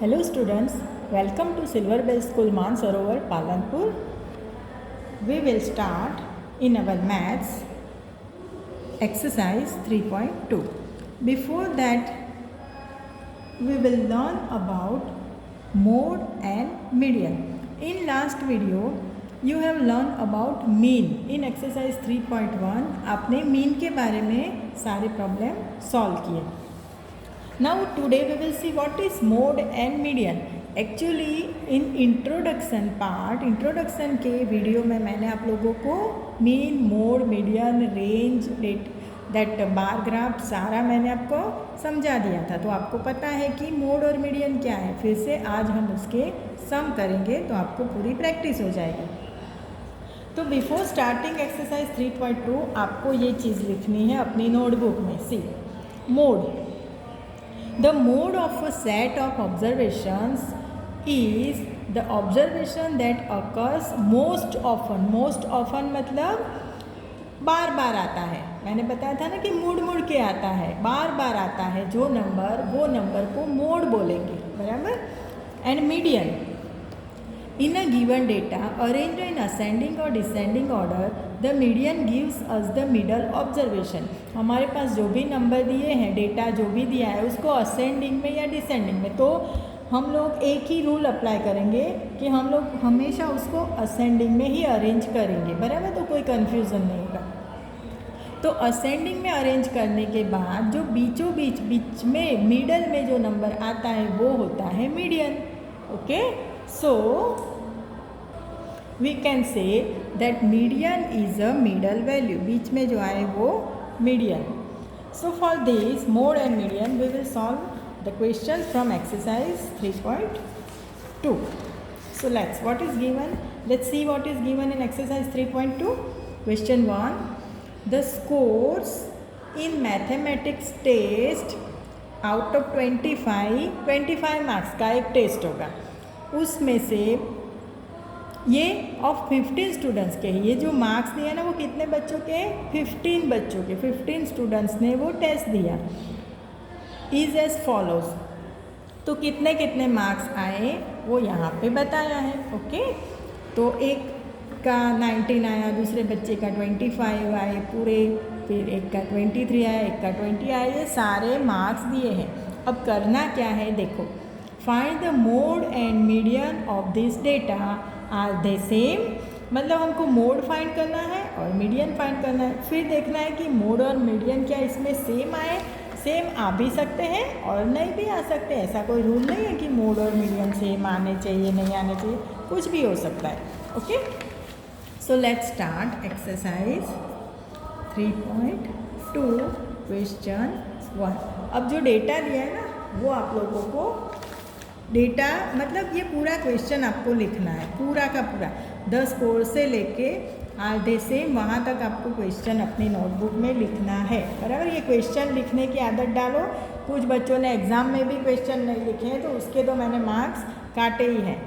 Hello students, welcome to Silver Bell School Mansarovar, Palanpur. We will start in our maths exercise 3.2. Before that, we will learn about mode and median. In last video, you have learned about mean. In exercise 3.1, आपने mean के बारे में सारे problem solve किए. Now today we will see what is mode and median. Actually in introduction part, introduction के video में मैंने आप लोगों को mean, mode, median, range, that bar graph सारा मैंने आपको समझा दिया था. तो आपको पता है कि मोड और मीडियन क्या है. फिर से आज हम उसके सम करेंगे तो आपको पूरी प्रैक्टिस हो जाएगी. तो बिफोर स्टार्टिंग एक्सरसाइज 3.2 आपको ये चीज़ लिखनी है अपनी नोटबुक में. See mode. The mode of a set of observations is the observation that occurs most often. Most often मतलब बार बार आता है. मैंने बताया था ना कि मुड़ के आता है, बार बार आता है जो नंबर, वो नंबर को मोड बोलेंगे, बराबर. And median. In a given data arranged in ascending or descending order, the median gives us the middle observation. हमारे पास जो भी नंबर दिए हैं, डेटा जो भी दिया है, उसको असेंडिंग में या डिसेंडिंग में, तो हम लोग एक ही रूल अप्लाई करेंगे कि हम लोग हमेशा उसको असेंडिंग में ही अरेंज करेंगे, बराबर. तो कोई कन्फ्यूज़न नहीं होगा. तो असेंडिंग में अरेंज करने के बाद जो बीच में मिडल में जो नंबर आता है वो होता है median. Okay, so we can say that median is a middle value. बीच में जो आए वो median. So for this mode and median we will solve the questions from exercise 3.2. So what is given? Let's see what is given in exercise 3.2. Question 1. The scores in mathematics test out of 25 marks का एक test होगा. उसमें से ये of 15 students के. ये जो marks दिया ना वो कितने बच्चों के? 15 बच्चों के. 15 स्टूडेंट्स ने वो टेस्ट दिया. Is as follows. तो कितने कितने मार्क्स आए वो यहाँ पे बताया है. ओके, तो एक का 19 आया, दूसरे बच्चे का 25 आए पूरे, फिर एक का 23 आया, एक का 20 आया. ये सारे मार्क्स दिए हैं. अब करना क्या है, देखो. Find the mode and median of this data are they same. मतलब हमको मोड फाइंड करना है और मीडियन फाइंड करना है. फिर देखना है कि मोड और मीडियन क्या इसमें सेम आए. सेम आ भी सकते हैं और नहीं भी आ सकते. ऐसा कोई रूल नहीं है कि मोड और मीडियन सेम आने चाहिए, नहीं आने चाहिए, कुछ भी हो सकता है. Okay, so let's start exercise 3.2 question 1. अब जो डेटा दिया है ना वो आप लोगों को डेटा मतलब ये पूरा क्वेश्चन आपको लिखना है, पूरा का पूरा 10 स्कोर से लेके आधे से वहाँ तक आपको क्वेश्चन अपनी नोटबुक में लिखना है, बराबर. ये क्वेश्चन लिखने की आदत डालो. कुछ बच्चों ने एग्ज़ाम में भी क्वेश्चन नहीं लिखे हैं तो उसके तो मैंने मार्क्स काटे ही हैं.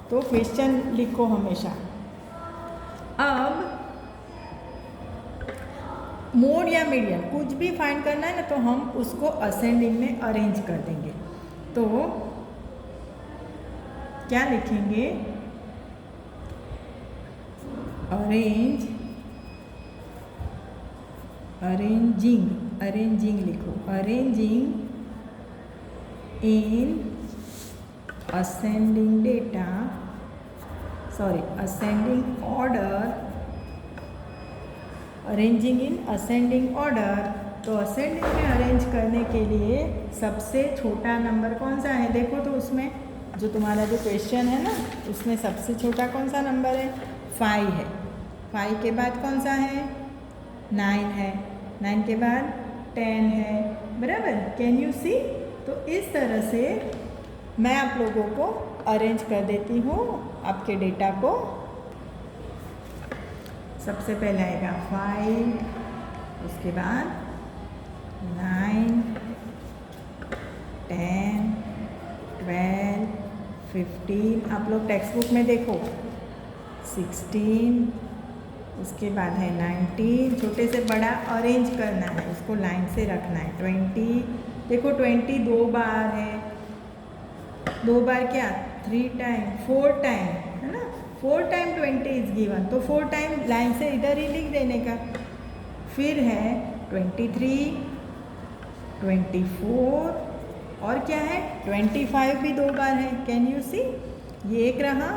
तो क्वेश्चन लिखो हमेशा. अब मोड या मीडियन कुछ भी फाइंड करना है ना तो हम उसको असेंडिंग में अरेंज कर देंगे. तो क्या लिखेंगे? अरेंजिंग लिखो. Arranging in ascending data, ascending order. Arranging in ascending order. तो असेंडिंग में अरेंज करने के लिए सबसे छोटा नंबर कौन सा है? देखो तो उसमें जो तुम्हारा जो क्वेश्चन है ना उसमें सबसे छोटा कौन सा नंबर है? 5 है. 5 के बाद कौन सा है? 9 है. 9 के बाद 10 है, बराबर. Can you see? तो इस तरह से मैं आप लोगों को अरेंज कर देती हूँ आपके डेटा को. सबसे पहले आएगा 5, उसके बाद 9, 10, 12, 15. आप लोग टेक्स्ट बुक में देखो 16, उसके बाद है 19. छोटे से बड़ा अरेंज करना है, उसको लाइन से रखना है. 20, देखो 20 2 बार है, 2 बार क्या 3 टाइम 4 टाइम है ना, 4 टाइम 20 इज गिवन, तो 4 टाइम लाइन से इधर ही लिख देने का। फिर है 23, 24 और क्या है 25 भी 2 बार है। कैन यू सी, ये एक रहा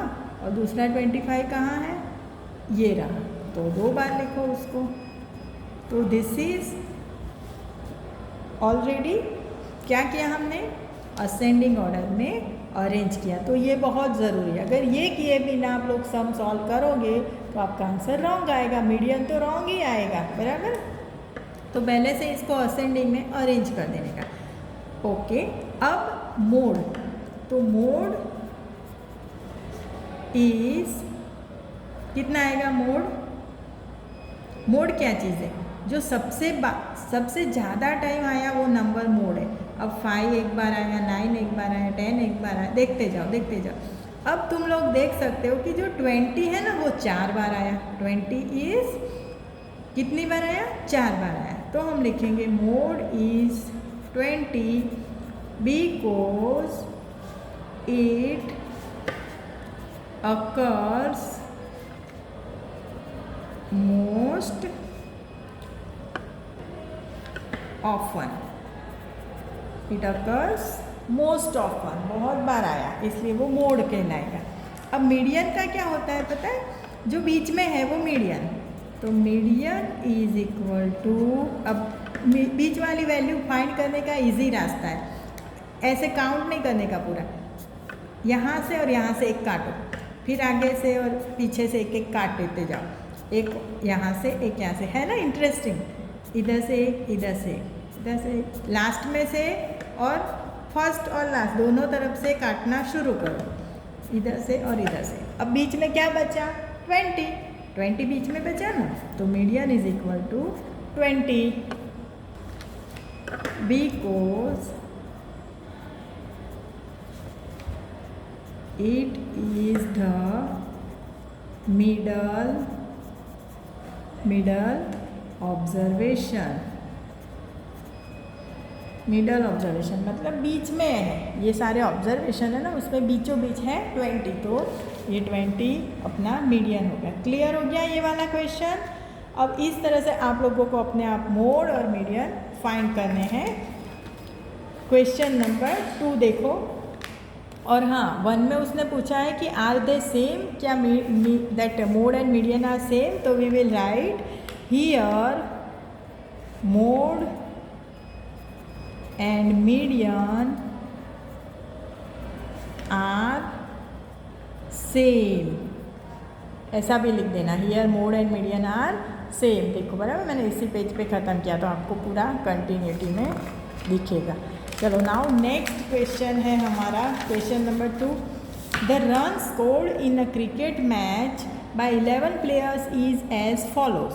और दूसरा 25 कहाँ है, ये रहा, तो 2 बार लिखो उसको। तो दिस इज ऑलरेडी क्या किया हमने, असेंडिंग ऑर्डर में अरेंज किया। तो ये बहुत ज़रूरी है, अगर ये किए बिना आप लोग सम सॉल्व करोगे तो आपका आंसर रॉन्ग आएगा, मीडियन तो रॉन्ग ही आएगा, बराबर। तो पहले से इसको असेंडिंग में अरेंज कर देने का। ओके, अब मोड, तो मोड इज कितना आएगा, मोड क्या चीज़ है, जो सबसे ज़्यादा टाइम आया वो नंबर मोड है। अब 5 एक बार आया, 9 एक बार आया, 10 एक बार आया, देखते जाओ। अब तुम लोग देख सकते हो कि जो 20 है ना वो 4 बार आया। 20 इज कितनी बार आया, 4 बार आया। तो हम लिखेंगे mode is 20 because it occurs most often, it occurs most often, बहुत बार आया इसलिए वो मोड कहलाएगा। अब मीडियन का क्या होता है पता है, जो बीच में है वो मीडियन, तो मीडियन इज इक्वल टू, अब बीच वाली वैल्यू फाइंड करने का इजी रास्ता है, ऐसे काउंट नहीं करने का पूरा, यहाँ से और यहाँ से एक काटो, फिर आगे से और पीछे से एक एक काट देते जाओ, एक यहाँ से एक यहाँ से, है ना इंटरेस्टिंग, इधर से एक, इधर से इधर से, लास्ट में से और फर्स्ट और लास्ट दोनों तरफ से काटना शुरू करो, इधर से और इधर से। अब बीच में क्या बचा, 20 बीच में बचा ना, तो median is equal to 20 because it is the middle observation, middle observation मतलब बीच में है, ये सारे ऑब्जर्वेशन है ना उसमें बीचों बीच है 20, तो ये 20 अपना मीडियन हो गया। क्लियर हो गया ये वाला क्वेश्चन। अब इस तरह से आप लोगों को अपने आप मोड और मीडियन फाइंड करने हैं। क्वेश्चन नंबर 2 देखो, और हाँ 1 में उसने पूछा है कि आर दे सेम, क्या that mode and median are same, तो we will write here mode and median are same, ऐसा भी लिख देना, here mode and median are same. देखो बराबर मैंने इसी पेज पे ख़त्म किया, तो आपको पूरा कंटिन्यूटी में दिखेगा। चलो नाउ नेक्स्ट क्वेश्चन है हमारा question number 2। The run scored in a cricket match by 11 players is as follows.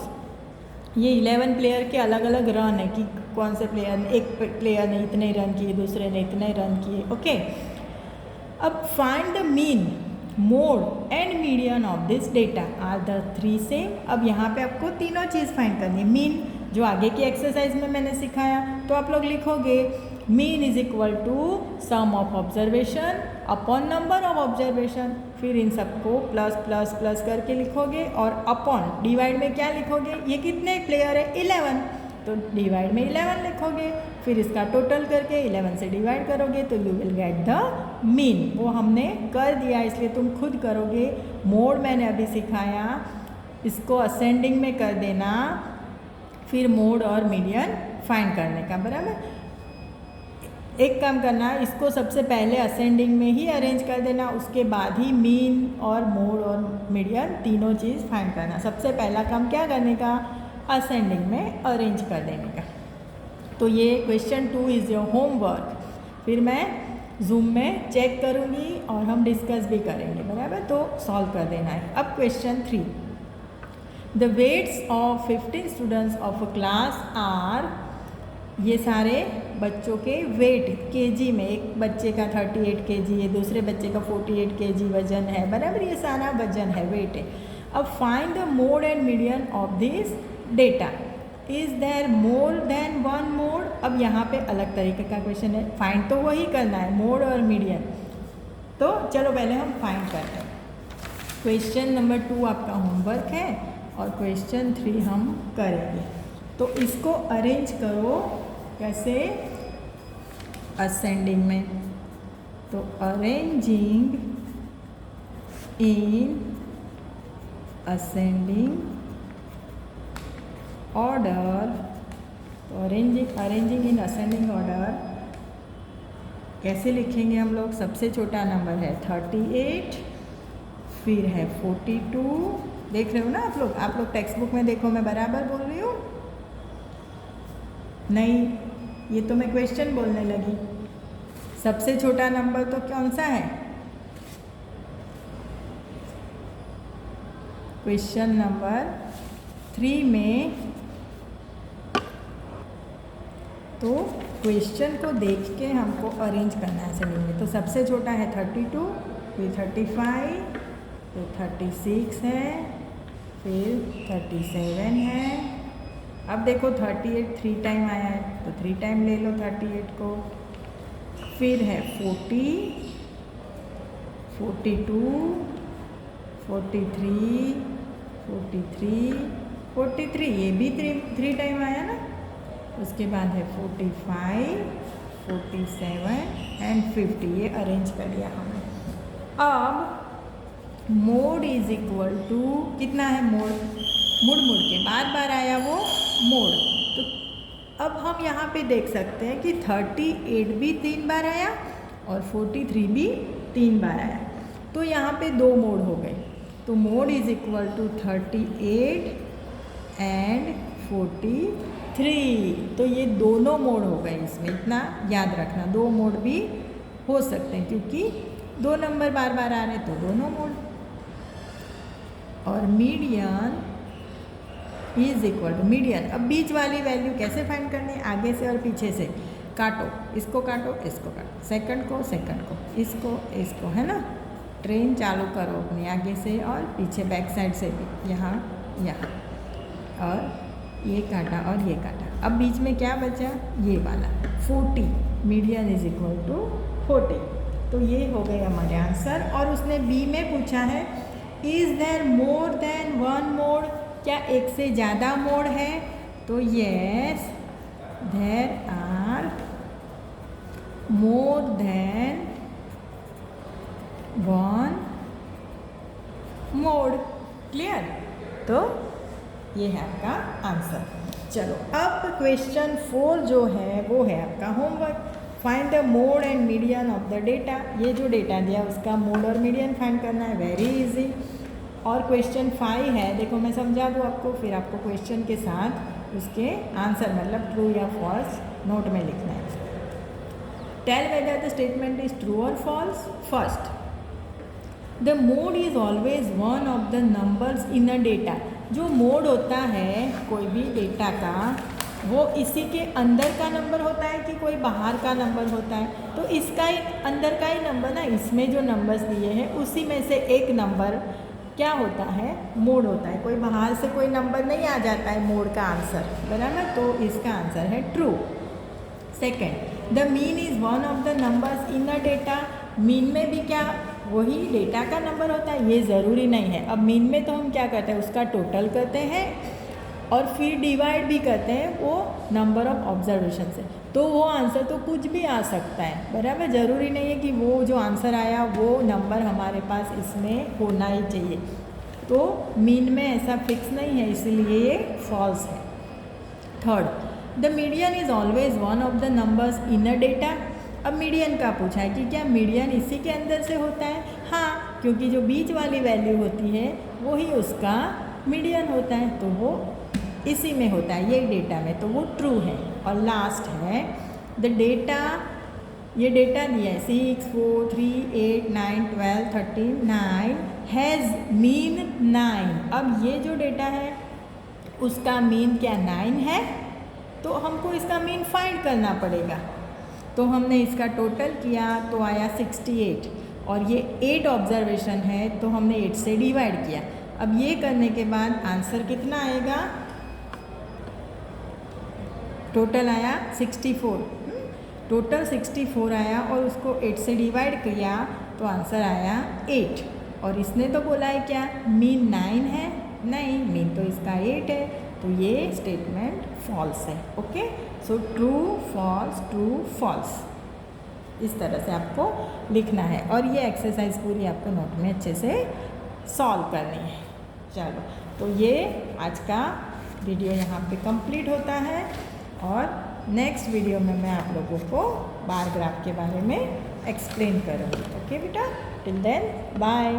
ये 11 प्लेयर के अलग अलग रन है कि कौन से प्लेयर ने, एक प्लेयर ने इतने रन किए, दूसरे ने इतने रन किए। ओके, अब find the mean, mode and median of this data are the 3 same. अब यहाँ पे आपको तीनों चीज़ फाइंड करनी है। मीन जो आगे की एक्सरसाइज में मैंने सिखाया, तो आप लोग लिखोगे mean is equal to sum of observation upon number of observation, फिर इन सबको प्लस प्लस प्लस करके लिखोगे, और अपॉन डिवाइड में क्या लिखोगे, ये कितने प्लेयर है 11, तो डिवाइड में 11 लिखोगे, फिर इसका टोटल करके 11 से डिवाइड करोगे तो you will get the mean. वो हमने कर दिया इसलिए तुम खुद करोगे। मोड मैंने अभी सिखाया, इसको असेंडिंग में कर देना, फिर मोड और मीडियन फाइंड करने का, बराबर। एक काम करना, इसको सबसे पहले असेंडिंग में ही अरेंज कर देना, उसके बाद ही मीन और मोड और मीडियन तीनों चीज़ फाइंड करना। सबसे पहला काम क्या करने का, असेंडिंग में अरेंज कर देने का। तो ये क्वेश्चन 2 इज़ योर होमवर्क। फिर मैं जूम में चेक करूँगी और हम डिस्कस भी करेंगे, बराबर, तो सॉल्व कर देना है। अब question 3, the weights of 15 students of a class are, ये सारे बच्चों के वेट केजी में, एक बच्चे का 38 kg है, दूसरे बच्चे का 48 kg वजन है, बराबर, ये सारा वजन है, वेट है। अब find the mode and median of this data, is there more than 1 mode. अब यहाँ पे अलग तरीके का क्वेश्चन है, फाइंड तो वही करना है, मोड और मीडियन। तो चलो पहले हम फाइंड करते हैं। क्वेश्चन नंबर 2 आपका होमवर्क है और क्वेश्चन 3 हम करेंगे। तो इसको अरेंज करो कैसे, असेंडिंग में। तो अरेंजिंग इन असेंडिंग ऑर्डर। तो अरेंजिंग इन असेंडिंग ऑर्डर कैसे लिखेंगे हम लोग? सबसे छोटा नंबर है 38, फिर है 42। देख रहे हो ना आप लोग टेक्स्ट बुक में देखो, मैं बराबर बोल रही हूँ? नहीं, ये तो मैं क्वेश्चन बोलने लगी। सबसे छोटा नंबर तो कौन सा है? क्वेश्चन नंबर 3 में। तो क्वेश्चन को देख के हमको अरेंज करना है असेंडिंग में। तो सबसे छोटा है 32, फिर 35, फिर 36 है, फिर 37 है। अब देखो 38 3 टाइम आया है, तो 3 टाइम ले लो 38 को। फिर है 40, 42, 43, 43, 43, ये भी 3 टाइम आया ना। उसके बाद है 45, 47 एंड 50। ये अरेंज कर लिया हमने। अब मोड इज इक्वल टू कितना है? मोड मुड़ के बार बार आया वो मोड। तो अब हम यहाँ पे देख सकते हैं कि 38 भी 3 बार आया और 43 भी 3 बार आया। तो यहाँ पे 2 मोड हो गए। तो mode is equal to 38 and 43। तो ये दोनों मोड हो गए इसमें, इतना याद रखना। 2 मोड भी हो सकते हैं क्योंकि 2 नंबर बार बार आ रहे हैं, तो दोनों मोड। और median is equal to median. अब बीच वाली वैल्यू कैसे फाइंड करनी है? आगे से और पीछे से काटो, इसको काटो, इसको काटो, सेकंड को, इसको, है ना। ट्रेन चालू करो अपने आगे से और पीछे बैक साइड से भी, यहाँ और ये काटा और ये काटा। अब बीच में क्या बचा? ये वाला 40। Median is equal to 40। तो ये हो गए हमारे आंसर। और उसने बी में पूछा है is there more than 1 mode? क्या एक से ज़्यादा मोड है? तो yes, there are more than 1 mode. Clear? तो ये है आपका आंसर। चलो अब क्वेश्चन 4 जो है वो है आपका homework. Find the mode and median of the data. ये जो डेटा दिया उसका मोड और मीडियन फाइंड करना है, वेरी इजी। और क्वेश्चन 5 है, देखो मैं समझा दूँ आपको, फिर आपको क्वेश्चन के साथ उसके आंसर मतलब ट्रू या फॉल्स नोट में लिखना है। Tell whether the statement is true और false. First, the mode is always one of the numbers in a data. जो मोड होता है कोई भी डेटा का, वो इसी के अंदर का नंबर होता है कि कोई बाहर का नंबर होता है? तो इसका ही अंदर का ही नंबर ना, इसमें जो नंबर्स दिए हैं उसी में से एक नंबर क्या होता है? मोड होता है। कोई बाहर से कोई नंबर नहीं आ जाता है मोड का आंसर, बराबर। तो इसका आंसर है true. Second, the mean is one of the numbers in a data. Mean में भी क्या वही डेटा का नंबर होता है? ये ज़रूरी नहीं है। अब मीन में तो हम क्या करते हैं, उसका टोटल करते हैं और फिर डिवाइड भी करते हैं वो नंबर ऑफ ऑब्जर्वेशन से। तो वो आंसर तो कुछ भी आ सकता है, बराबर। ज़रूरी नहीं है कि वो जो आंसर आया वो नंबर हमारे पास इसमें होना ही चाहिए। तो मीन में ऐसा फिक्स नहीं है, इसलिए ये फॉल्स है। Third, the median is always one of the numbers in a data. अब मीडियन का पूछा है कि क्या मीडियन इसी के अंदर से होता है? हाँ, क्योंकि जो बीच वाली वैल्यू होती है वही उसका मीडियन होता है, तो वो इसी में होता है, ये डेटा में, तो वो ट्रू है। और लास्ट है द डेटा। ये डेटा दिया है 6, 4, 3, 8, 9, 12, 13, 9 हैज़ मीन 9। अब ये जो डेटा है उसका मीन क्या 9 है? तो हमको इसका मीन फाइंड करना पड़ेगा। तो हमने इसका टोटल किया तो आया 68 और ये 8 ऑब्जर्वेशन है तो हमने 8 से डिवाइड किया। अब ये करने के बाद आंसर कितना आएगा? टोटल आया 64। टोटल 64 आया और उसको 8 से डिवाइड किया तो आंसर आया 8। और इसने तो बोला है क्या मीन 9 है, नहीं, मीन तो इसका 8 है, तो ये स्टेटमेंट फॉल्स है। ओके, सो ट्रू फॉल्स इस तरह से आपको लिखना है और ये एक्सरसाइज पूरी आपको नोट में अच्छे से सॉल्व करनी है। चलो, तो ये आज का वीडियो यहाँ पे कंप्लीट होता है और नेक्स्ट वीडियो में मैं आप लोगों को बार ग्राफ के बारे में एक्सप्लेन करूँगी। ओके बेटा, टिल देन बाय।